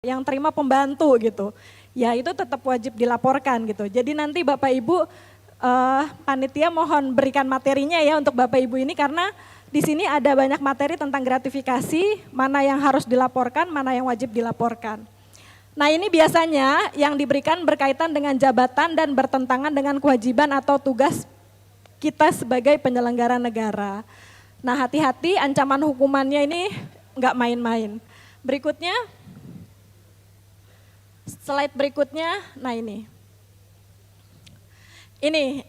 yang terima pembantu gitu, ya itu tetap wajib dilaporkan gitu. Jadi nanti Bapak Ibu panitia mohon berikan materinya ya untuk Bapak Ibu ini karena di sini ada banyak materi tentang gratifikasi, mana yang harus dilaporkan, mana yang wajib dilaporkan. Nah ini biasanya yang diberikan berkaitan dengan jabatan dan bertentangan dengan kewajiban atau tugas kita sebagai penyelenggara negara. Nah hati-hati ancaman hukumannya ini nggak main-main. Berikutnya. Slide berikutnya, nah ini. Ini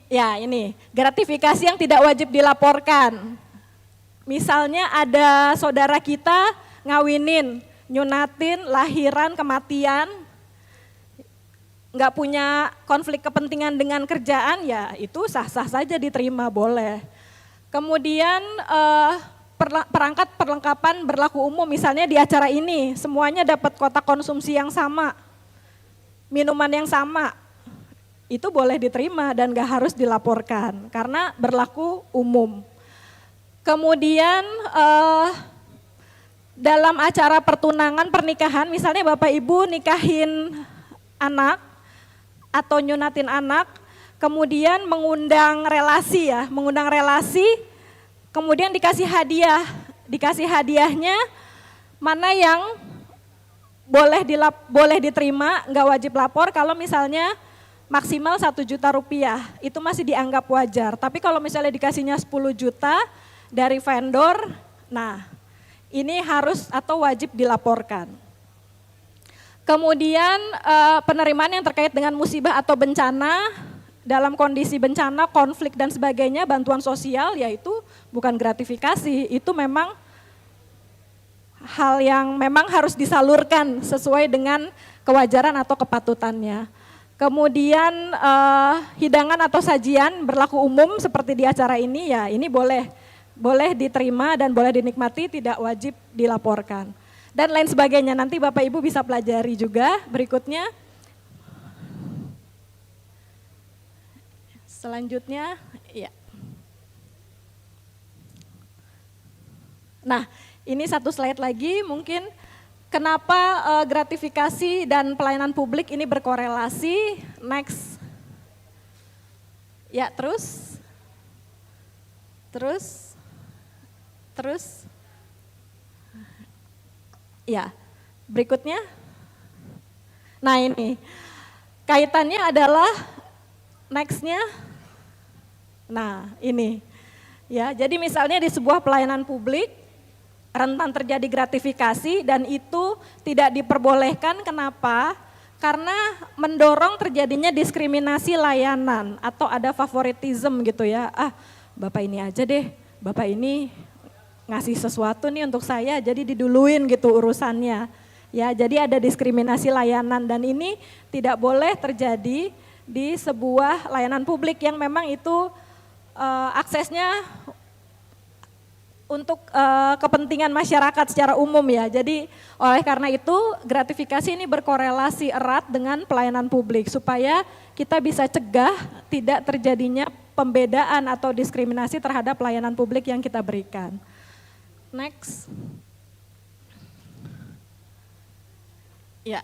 gratifikasi yang tidak wajib dilaporkan. Misalnya ada saudara kita ngawinin, nyunatin, lahiran, kematian, nggak punya konflik kepentingan dengan kerjaan, ya itu sah-sah saja diterima, boleh. Kemudian perangkat perlengkapan berlaku umum, misalnya di acara ini semuanya dapat kotak konsumsi yang sama. Minuman yang sama, itu boleh diterima dan gak harus dilaporkan karena berlaku umum. Kemudian dalam acara pertunangan pernikahan, misalnya Bapak Ibu nikahin anak atau nyunatin anak, kemudian mengundang relasi, kemudian dikasih hadiahnya mana yang boleh diterima, nggak wajib lapor. Kalau misalnya maksimal 1 juta rupiah, itu masih dianggap wajar. Tapi kalau misalnya dikasihnya 10 juta dari vendor, nah ini harus atau wajib dilaporkan. Kemudian penerimaan yang terkait dengan musibah atau bencana, dalam kondisi bencana, konflik dan sebagainya, bantuan sosial, yaitu bukan gratifikasi, itu memang hal yang memang harus disalurkan sesuai dengan kewajaran atau kepatutannya. Kemudian hidangan atau sajian berlaku umum seperti di acara ini, ya ini boleh diterima dan boleh dinikmati, tidak wajib dilaporkan. Dan lain sebagainya, nanti Bapak Ibu bisa pelajari juga. Berikutnya, selanjutnya, ya. Nah, ini satu slide lagi, mungkin kenapa gratifikasi dan pelayanan publik ini berkorelasi. Next. Ya, terus. Ya, berikutnya. Nah ini, kaitannya adalah next-nya. Nah ini, ya jadi misalnya di sebuah pelayanan publik, rentan terjadi gratifikasi dan itu tidak diperbolehkan. Kenapa? Karena mendorong terjadinya diskriminasi layanan atau ada favoritism gitu ya. Bapak ini aja deh, Bapak ini ngasih sesuatu nih untuk saya, jadi diduluin gitu urusannya. Ya, jadi ada diskriminasi layanan dan ini tidak boleh terjadi di sebuah layanan publik yang memang itu aksesnya untuk kepentingan masyarakat secara umum ya. Jadi oleh karena itu gratifikasi ini berkorelasi erat dengan pelayanan publik supaya kita bisa cegah tidak terjadinya pembedaan atau diskriminasi terhadap pelayanan publik yang kita berikan. Next. Ya.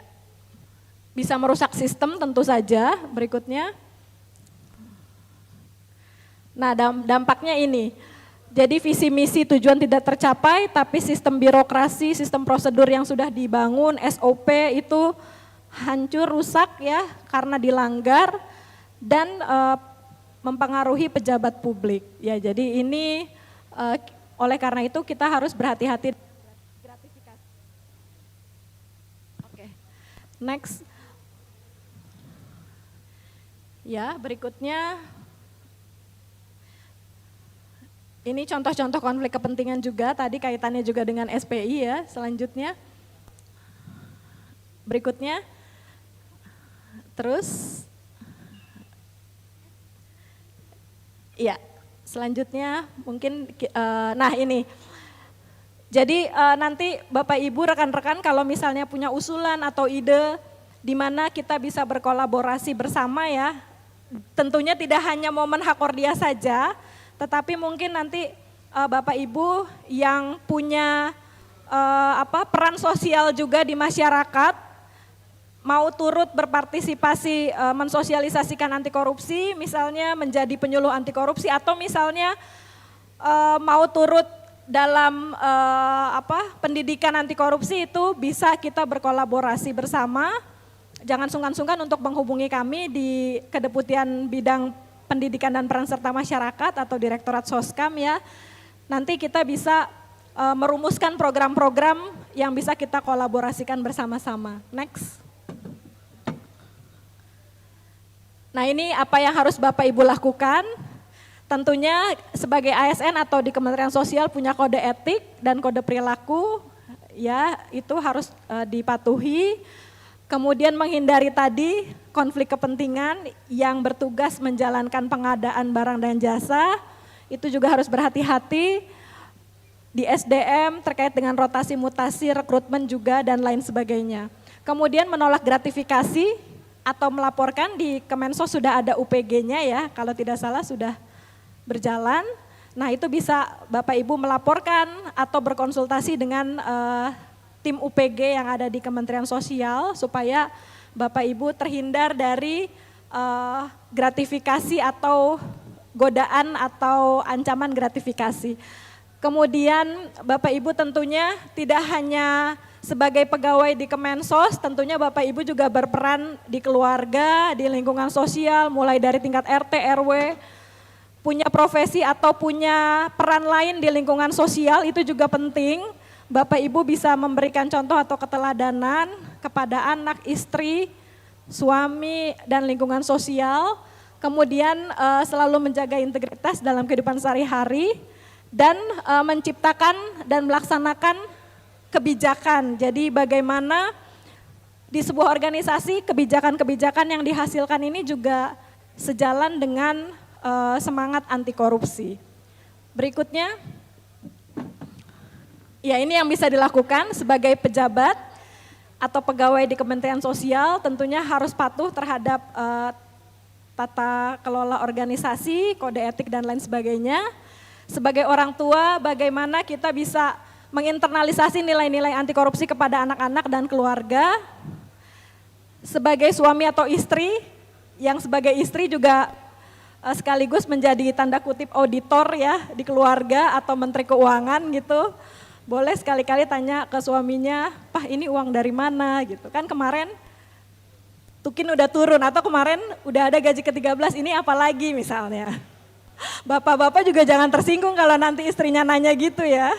Bisa merusak sistem tentu saja. Berikutnya. Nah, dampaknya ini. Jadi visi misi tujuan tidak tercapai, tapi sistem birokrasi, sistem prosedur yang sudah dibangun, SOP itu hancur, rusak ya karena dilanggar dan mempengaruhi pejabat publik. Ya, jadi ini oleh karena itu kita harus berhati-hati. Oke, next. Ya, berikutnya. Ini contoh-contoh konflik kepentingan juga, tadi kaitannya juga dengan SPI ya, selanjutnya. Berikutnya, terus, ya selanjutnya mungkin, nah ini. Jadi nanti Bapak Ibu rekan-rekan kalau misalnya punya usulan atau ide di mana kita bisa berkolaborasi bersama ya, tentunya tidak hanya momen Hakordia saja, tetapi mungkin nanti Bapak Ibu yang punya peran sosial juga di masyarakat, mau turut berpartisipasi mensosialisasikan anti korupsi, misalnya menjadi penyuluh anti korupsi, atau misalnya mau turut dalam pendidikan anti korupsi, itu bisa kita berkolaborasi bersama. Jangan sungkan-sungkan untuk menghubungi kami di Kedeputian Bidang Pendidikan dan Peran Serta Masyarakat atau Direktorat Soskam ya. Nanti kita bisa merumuskan program-program yang bisa kita kolaborasikan bersama-sama. Next. Nah, ini apa yang harus Bapak Ibu lakukan. Tentunya sebagai ASN atau di Kementerian Sosial punya kode etik dan kode perilaku, ya itu harus dipatuhi. Kemudian menghindari tadi konflik kepentingan yang bertugas menjalankan pengadaan barang dan jasa, itu juga harus berhati-hati. Di SDM terkait dengan rotasi mutasi, rekrutmen juga dan lain sebagainya. Kemudian menolak gratifikasi atau melaporkan, di Kemensos sudah ada UPG-nya ya, kalau tidak salah sudah berjalan. Nah itu bisa Bapak Ibu melaporkan atau berkonsultasi dengan tim UPG yang ada di Kementerian Sosial supaya Bapak Ibu terhindar dari gratifikasi atau godaan atau ancaman gratifikasi. Kemudian Bapak Ibu tentunya tidak hanya sebagai pegawai di Kemensos, tentunya Bapak Ibu juga berperan di keluarga, di lingkungan sosial, mulai dari tingkat RT, RW, punya profesi atau punya peran lain di lingkungan sosial, itu juga penting. Bapak Ibu bisa memberikan contoh atau keteladanan kepada anak, istri, suami, dan lingkungan sosial. Kemudian selalu menjaga integritas dalam kehidupan sehari-hari dan menciptakan dan melaksanakan kebijakan. Jadi bagaimana di sebuah organisasi kebijakan-kebijakan yang dihasilkan ini juga sejalan dengan semangat anti korupsi. Berikutnya. Ya, ini yang bisa dilakukan sebagai pejabat atau pegawai di Kementerian Sosial, tentunya harus patuh terhadap tata kelola organisasi, kode etik dan lain sebagainya. Sebagai orang tua, bagaimana kita bisa menginternalisasi nilai-nilai anti korupsi kepada anak-anak dan keluarga. Sebagai suami atau istri, yang sebagai istri juga sekaligus menjadi tanda kutip auditor ya di keluarga atau menteri keuangan gitu. Boleh sekali-kali tanya ke suaminya, "Pak, ini uang dari mana?" gitu. Kan kemarin Tukin udah turun atau kemarin udah ada gaji ke-13, ini apa lagi misalnya. Bapak-bapak juga jangan tersinggung kalau nanti istrinya nanya gitu ya.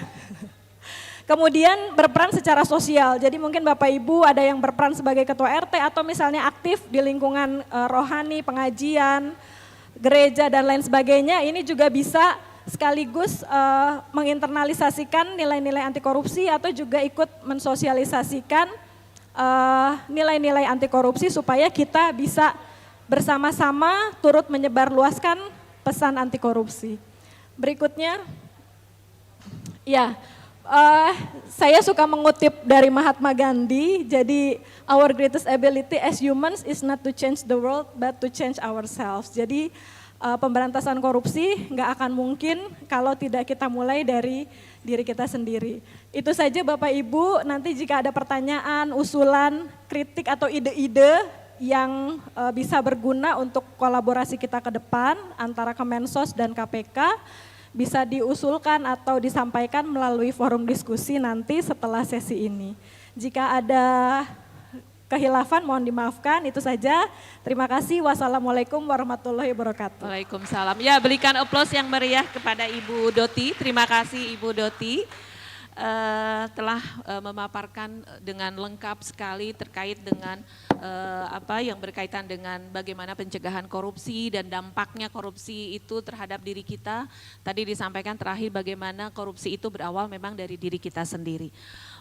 Kemudian berperan secara sosial, jadi mungkin Bapak Ibu ada yang berperan sebagai ketua RT atau misalnya aktif di lingkungan rohani, pengajian, gereja dan lain sebagainya, ini juga bisa sekaligus menginternalisasikan nilai-nilai anti korupsi atau juga ikut mensosialisasikan nilai-nilai anti korupsi supaya kita bisa bersama-sama turut menyebarluaskan pesan anti korupsi. Berikutnya, ya saya suka mengutip dari Mahatma Gandhi, jadi our greatest ability as humans is not to change the world but to change ourselves. Jadi pemberantasan korupsi nggak akan mungkin kalau tidak kita mulai dari diri kita sendiri. Itu saja Bapak Ibu, nanti jika ada pertanyaan, usulan, kritik atau ide-ide yang bisa berguna untuk kolaborasi kita ke depan antara Kemensos dan KPK, bisa diusulkan atau disampaikan melalui forum diskusi nanti setelah sesi ini. Jika ada kehilafan mohon dimaafkan, itu saja. Terima kasih. Wassalamualaikum warahmatullahi wabarakatuh. Waalaikumsalam. Ya, berikan aplaus yang meriah kepada Ibu Doti. Terima kasih Ibu Doti telah memaparkan dengan lengkap sekali terkait dengan apa yang berkaitan dengan bagaimana pencegahan korupsi dan dampaknya korupsi itu terhadap diri kita. Tadi disampaikan terakhir bagaimana korupsi itu berawal memang dari diri kita sendiri.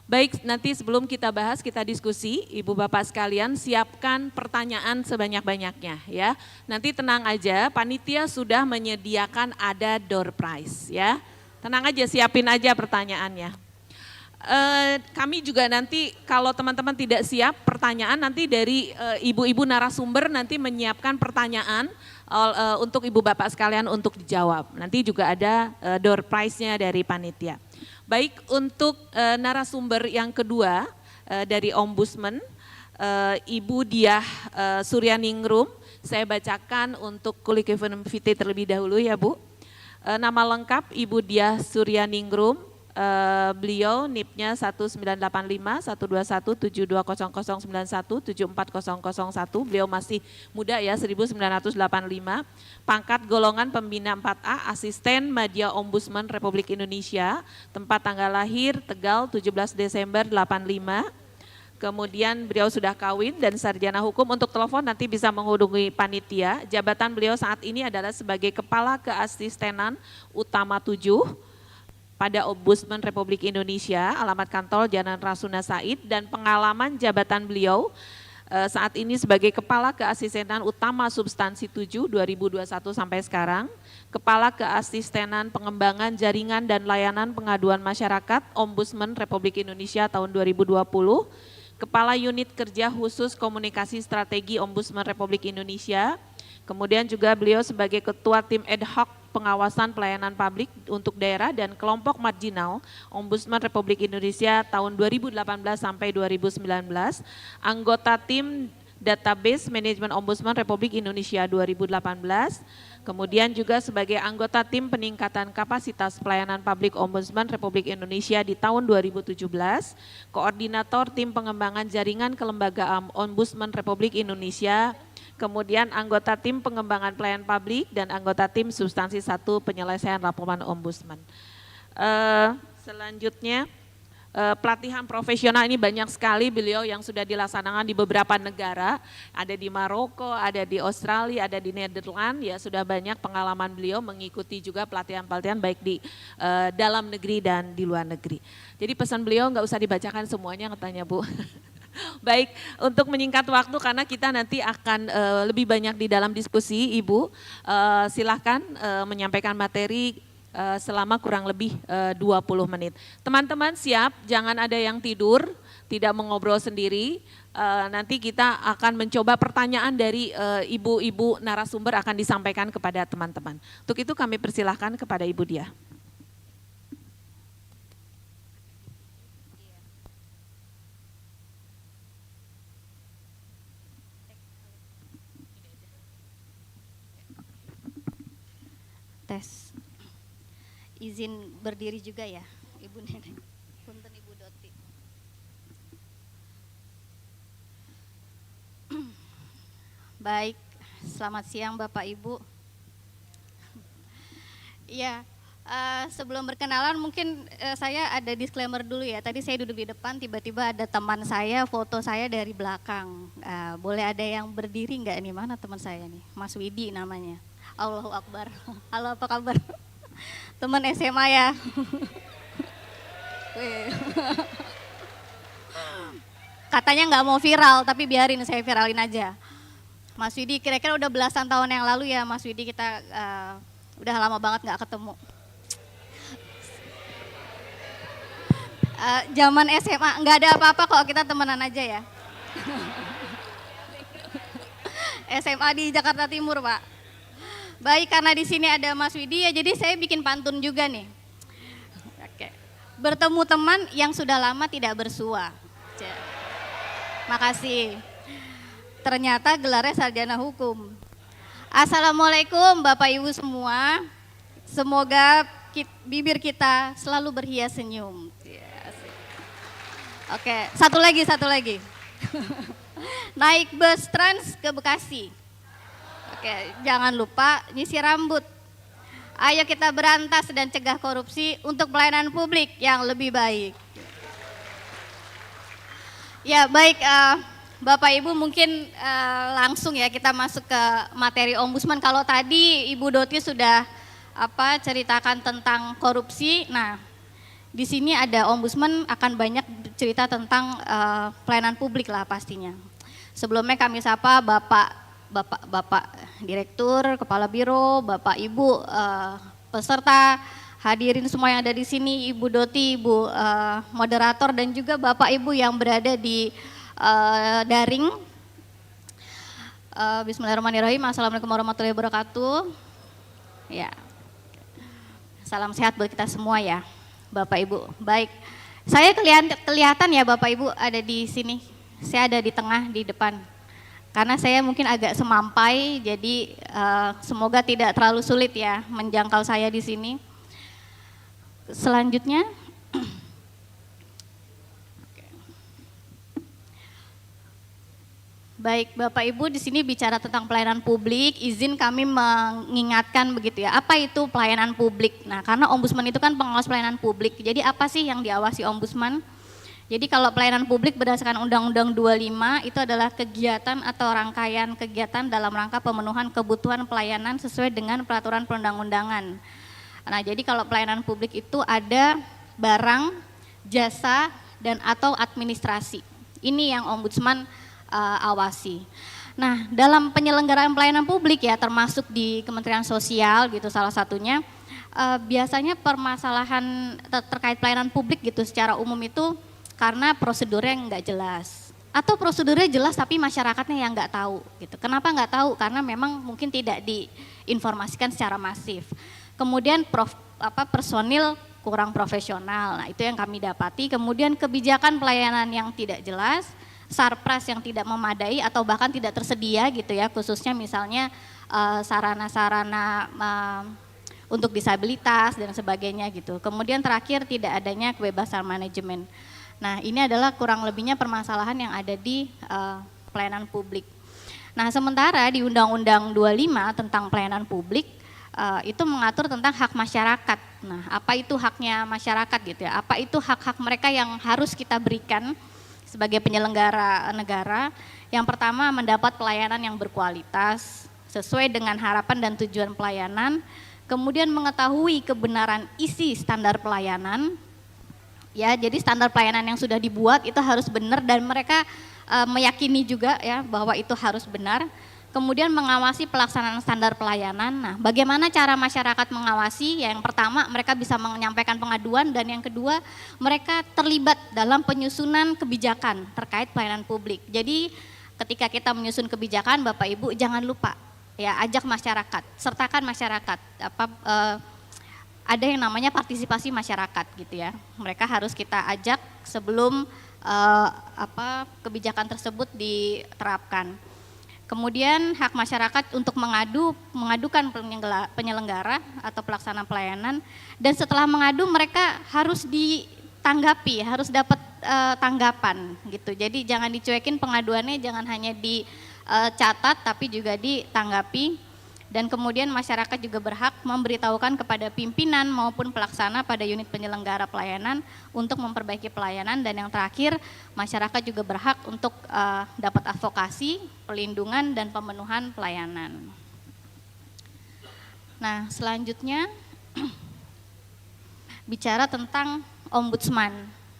Baik, nanti sebelum kita bahas, kita diskusi, Ibu Bapak sekalian siapkan pertanyaan sebanyak-banyaknya ya. Nanti tenang aja, panitia sudah menyediakan ada door prize ya. Tenang aja, siapin aja pertanyaannya. Kami juga nanti kalau teman-teman tidak siap pertanyaan, nanti dari ibu-ibu narasumber nanti menyiapkan pertanyaan untuk Ibu Bapak sekalian untuk dijawab. Nanti juga ada door prize-nya dari panitia. Baik, untuk narasumber yang kedua dari Ombudsman, Ibu Diah Suryaningrum. Saya bacakan untuk curriculum vitae terlebih dahulu ya Bu. Nama lengkap Ibu Diah Suryaningrum, beliau NIP-nya 1985 121 720091 74001. Beliau masih muda ya, 1985. Pangkat golongan pembina 4A, asisten Media Ombudsman Republik Indonesia. Tempat tanggal lahir Tegal 17 Desember 85. Kemudian beliau sudah kawin dan sarjana hukum. Untuk telepon nanti bisa menghubungi panitia. Jabatan beliau saat ini adalah sebagai Kepala Keasistenan Utama 7 pada Ombudsman Republik Indonesia, alamat kantor Jalan Rasuna Said, dan pengalaman jabatan beliau saat ini sebagai Kepala Keasistenan Utama Substansi 7 2021 sampai sekarang, Kepala Keasistenan Pengembangan Jaringan dan Layanan Pengaduan Masyarakat Ombudsman Republik Indonesia tahun 2020, Kepala Unit Kerja Khusus Komunikasi Strategi Ombudsman Republik Indonesia, kemudian juga beliau sebagai Ketua Tim Ad Hoc Pengawasan Pelayanan Publik untuk Daerah dan Kelompok Marginal Ombudsman Republik Indonesia tahun 2018 sampai 2019, anggota Tim Database Manajemen Ombudsman Republik Indonesia 2018, kemudian juga sebagai anggota Tim Peningkatan Kapasitas Pelayanan Publik Ombudsman Republik Indonesia di tahun 2017, Koordinator Tim Pengembangan Jaringan Kelembagaan Ombudsman Republik Indonesia, kemudian anggota Tim Pengembangan Pelayanan Publik dan anggota Tim Substansi 1 Penyelesaian Laporan Ombudsman. Selanjutnya, pelatihan profesional ini banyak sekali beliau yang sudah dilaksanakan di beberapa negara, ada di Maroko, ada di Australia, ada di Nederland, ya sudah banyak pengalaman beliau mengikuti juga pelatihan-pelatihan baik di dalam negeri dan di luar negeri. Jadi pesan beliau nggak usah dibacakan semuanya katanya Bu. Baik, untuk menyingkat waktu karena kita nanti akan lebih banyak di dalam diskusi Ibu, silahkan menyampaikan materi selama kurang lebih 20 menit. Teman-teman siap, jangan ada yang tidur, tidak mengobrol sendiri. Nanti kita akan mencoba pertanyaan dari ibu-ibu narasumber akan disampaikan kepada teman-teman. Untuk itu kami persilahkan kepada Ibu Diah. Tes. Izin berdiri juga ya, Ibu Neneng. Punten Ibu Doti. Baik, selamat siang Bapak Ibu. Iya, sebelum berkenalan mungkin saya ada disclaimer dulu ya. Tadi saya duduk di depan, tiba-tiba ada teman saya, foto saya dari belakang. Boleh ada yang berdiri nggak nih, mana teman saya nih? Mas Widi namanya. Allahu Akbar. Halo, apa kabar? Teman SMA ya. Katanya nggak mau viral, tapi biarin saya viralin aja. Mas Widi, kira-kira udah belasan tahun yang lalu ya Mas Widi kita udah lama banget nggak ketemu. Zaman SMA nggak ada apa-apa kok, kita temenan aja ya. SMA di Jakarta Timur Pak. Baik, karena di sini ada Mas Widi ya, jadi saya bikin pantun juga nih. Oke. Bertemu teman yang sudah lama tidak bersua. Makasih. Ternyata gelarnya sarjana hukum. Assalamualaikum Bapak Ibu semua. Semoga bibir kita selalu berhias senyum. Oke, satu lagi. Naik bus Trans ke Bekasi. Oke, jangan lupa nyisir rambut. Ayo kita berantas dan cegah korupsi untuk pelayanan publik yang lebih baik. Ya baik, Bapak Ibu mungkin langsung ya kita masuk ke materi ombudsman. Kalau tadi Ibu Doti sudah ceritakan tentang korupsi. Nah, di sini ada ombudsman akan banyak cerita tentang pelayanan publik lah pastinya. Sebelumnya kami sapa Bapak Direktur, Kepala Biro, Bapak Ibu peserta, hadirin semua yang ada di sini, Ibu Doti, Ibu moderator dan juga Bapak Ibu yang berada di daring. Bismillahirrahmanirrahim. Assalamualaikum warahmatullahi wabarakatuh. Ya. Salam sehat buat kita semua ya, Bapak Ibu. Baik. Saya kelihatan ya Bapak Ibu ada di sini. saya ada di tengah, di depan. Karena saya mungkin agak semampai, jadi semoga tidak terlalu sulit ya menjangkau saya di sini. Selanjutnya, baik Bapak Ibu di sini bicara tentang pelayanan publik, izin kami mengingatkan begitu ya, apa itu pelayanan publik? Nah karena ombudsman itu kan pengawas pelayanan publik, jadi apa sih yang diawasi ombudsman? Jadi kalau pelayanan publik berdasarkan Undang-Undang 25 itu adalah kegiatan atau rangkaian kegiatan dalam rangka pemenuhan kebutuhan pelayanan sesuai dengan peraturan perundang-undangan. Nah jadi kalau pelayanan publik itu ada barang, jasa, dan atau administrasi. Ini yang ombudsman awasi. Nah, dalam penyelenggaraan pelayanan publik ya, termasuk di Kementerian Sosial gitu salah satunya, biasanya permasalahan terkait pelayanan publik gitu secara umum itu karena prosedurnya nggak jelas. Atau prosedurnya jelas tapi masyarakatnya yang nggak tahu gitu. Kenapa nggak tahu? Karena memang mungkin tidak diinformasikan secara masif. Kemudian personil kurang profesional, nah itu yang kami dapati. Kemudian kebijakan pelayanan yang tidak jelas, sarpras yang tidak memadai atau bahkan tidak tersedia gitu ya, khususnya misalnya sarana-sarana untuk disabilitas dan sebagainya gitu. Kemudian terakhir tidak adanya kebebasan manajemen. Nah ini adalah kurang lebihnya permasalahan yang ada di pelayanan publik. Nah sementara di Undang-Undang 25 tentang pelayanan publik itu mengatur tentang hak masyarakat. Nah apa itu haknya masyarakat gitu ya, apa itu hak-hak mereka yang harus kita berikan sebagai penyelenggara negara. Yang pertama mendapat pelayanan yang berkualitas sesuai dengan harapan dan tujuan pelayanan, kemudian mengetahui kebenaran isi standar pelayanan. Ya, jadi standar pelayanan yang sudah dibuat itu harus benar dan mereka meyakini juga ya bahwa itu harus benar. Kemudian mengawasi pelaksanaan standar pelayanan. Nah, bagaimana cara masyarakat mengawasi? Yang pertama, mereka bisa menyampaikan pengaduan, dan yang kedua, mereka terlibat dalam penyusunan kebijakan terkait pelayanan publik. Jadi, ketika kita menyusun kebijakan, Bapak Ibu jangan lupa ya ajak masyarakat, sertakan masyarakat. Ada yang namanya partisipasi masyarakat gitu ya. Mereka harus kita ajak sebelum kebijakan tersebut diterapkan. Kemudian hak masyarakat untuk mengadukan penyelenggara atau pelaksana pelayanan, dan setelah mengadu mereka harus ditanggapi, harus dapat tanggapan gitu. Jadi jangan dicuekin pengaduannya, jangan hanya dicatat tapi juga ditanggapi. Dan kemudian masyarakat juga berhak memberitahukan kepada pimpinan maupun pelaksana pada unit penyelenggara pelayanan untuk memperbaiki pelayanan. Dan yang terakhir, masyarakat juga berhak untuk dapat advokasi, perlindungan, dan pemenuhan pelayanan. Nah, selanjutnya bicara tentang ombudsman.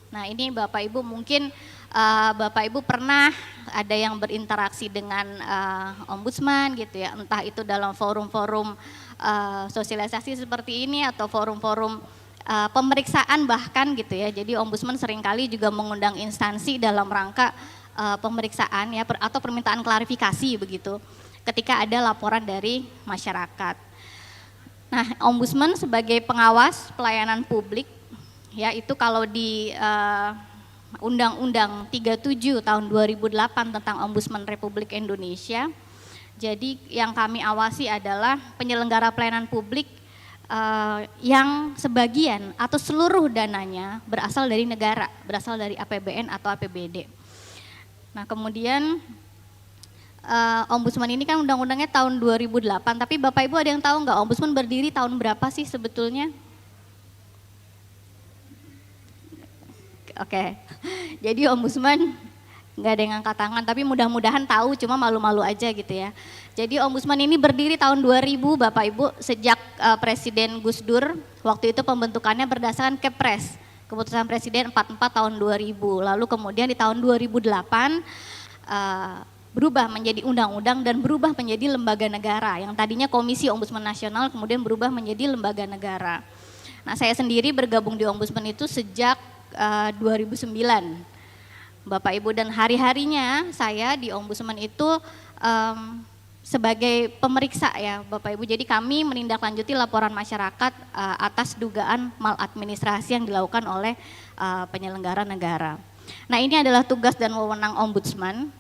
Nah, ini Bapak Ibu mungkin Bapak Ibu pernah ada yang berinteraksi dengan ombudsman gitu ya, entah itu dalam forum-forum sosialisasi seperti ini atau forum-forum pemeriksaan bahkan gitu ya. Jadi ombudsman seringkali juga mengundang instansi dalam rangka pemeriksaan ya atau permintaan klarifikasi begitu ketika ada laporan dari masyarakat. Nah, ombudsman sebagai pengawas pelayanan publik ya, itu kalau di Undang-Undang 37 tahun 2008 tentang Ombudsman Republik Indonesia. Jadi yang kami awasi adalah penyelenggara pelayanan publik yang sebagian atau seluruh dananya berasal dari negara, berasal dari APBN atau APBD. Nah kemudian Ombudsman ini kan undang-undangnya tahun 2008, tapi Bapak Ibu ada yang tahu nggak Ombudsman berdiri tahun berapa sih sebetulnya? Oke, jadi ombudsman nggak ada yang angkat tangan, tapi mudah-mudahan tahu, cuma malu-malu aja gitu ya. Jadi ombudsman ini berdiri tahun 2000 Bapak Ibu, sejak Presiden Gus Dur, waktu itu pembentukannya berdasarkan Kepres, Keputusan Presiden 44 tahun 2000. Lalu kemudian di tahun 2008 berubah menjadi undang-undang dan berubah menjadi lembaga negara. Yang tadinya Komisi Ombudsman Nasional kemudian berubah menjadi lembaga negara. Nah saya sendiri bergabung di ombudsman itu sejak 2009 Bapak Ibu, dan hari-harinya saya di ombudsman itu sebagai pemeriksa ya Bapak Ibu. Jadi kami menindaklanjuti laporan masyarakat atas dugaan maladministrasi yang dilakukan oleh penyelenggara negara. Nah, ini adalah tugas dan wewenang ombudsman.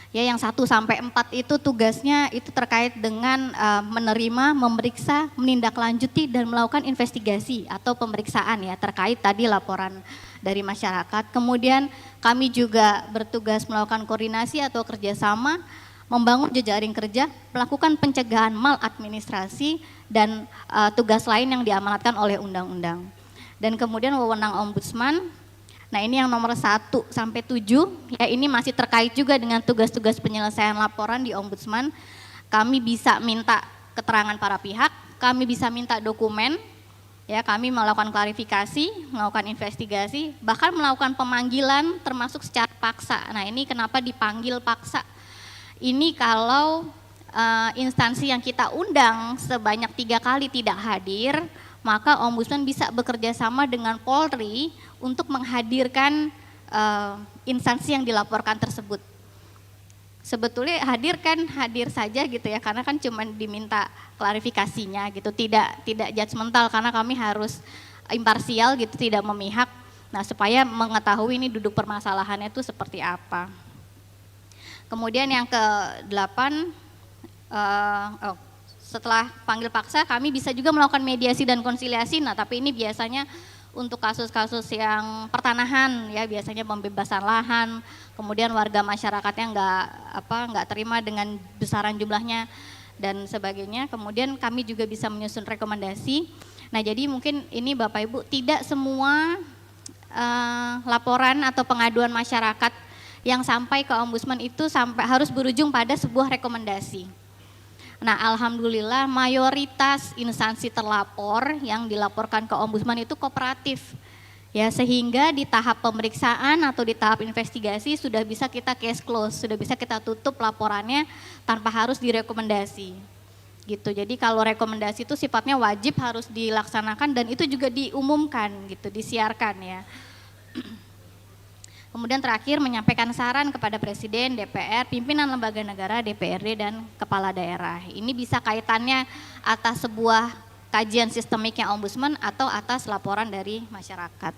Ya, yang 1 sampai 4 itu tugasnya itu terkait dengan menerima, memeriksa, menindaklanjuti dan melakukan investigasi atau pemeriksaan ya terkait tadi laporan dari masyarakat. Kemudian kami juga bertugas melakukan koordinasi atau kerjasama, membangun jejaring kerja, melakukan pencegahan maladministrasi dan tugas lain yang diamanatkan oleh undang-undang. Dan kemudian wewenang ombudsman. Nah, ini yang nomor 1 sampai 7, ya ini masih terkait juga dengan tugas-tugas penyelesaian laporan di ombudsman. Kami bisa minta keterangan para pihak, kami bisa minta dokumen, ya kami melakukan klarifikasi, melakukan investigasi, bahkan melakukan pemanggilan termasuk secara paksa. Nah, ini kenapa dipanggil paksa? Ini kalau instansi yang kita undang sebanyak 3 kali tidak hadir, maka ombudsman bisa bekerja sama dengan Polri untuk menghadirkan instansi yang dilaporkan tersebut. Sebetulnya hadir saja gitu ya, karena kan cuma diminta klarifikasinya gitu, tidak judgmental karena kami harus imparsial gitu, tidak memihak. Nah, supaya mengetahui ini duduk permasalahannya itu seperti apa. Kemudian yang ke-8, setelah panggil paksa kami bisa juga melakukan mediasi dan konsiliasi. Nah, tapi ini biasanya untuk kasus-kasus yang pertanahan ya, biasanya pembebasan lahan, kemudian warga masyarakatnya nggak terima dengan besaran jumlahnya dan sebagainya. Kemudian kami juga bisa menyusun rekomendasi. Nah, jadi mungkin ini Bapak Ibu, tidak semua laporan atau pengaduan masyarakat yang sampai ke ombudsman itu harus berujung pada sebuah rekomendasi. Nah, alhamdulillah mayoritas instansi terlapor yang dilaporkan ke ombudsman itu kooperatif. Ya, sehingga di tahap pemeriksaan atau di tahap investigasi sudah bisa kita case close, sudah bisa kita tutup laporannya tanpa harus direkomendasi. Gitu. Jadi kalau rekomendasi itu sifatnya wajib harus dilaksanakan dan itu juga diumumkan gitu, disiarkan ya. Kemudian terakhir menyampaikan saran kepada Presiden, DPR, pimpinan lembaga negara, DPRD, dan kepala daerah. Ini bisa kaitannya atas sebuah kajian sistemiknya ombudsman atau atas laporan dari masyarakat.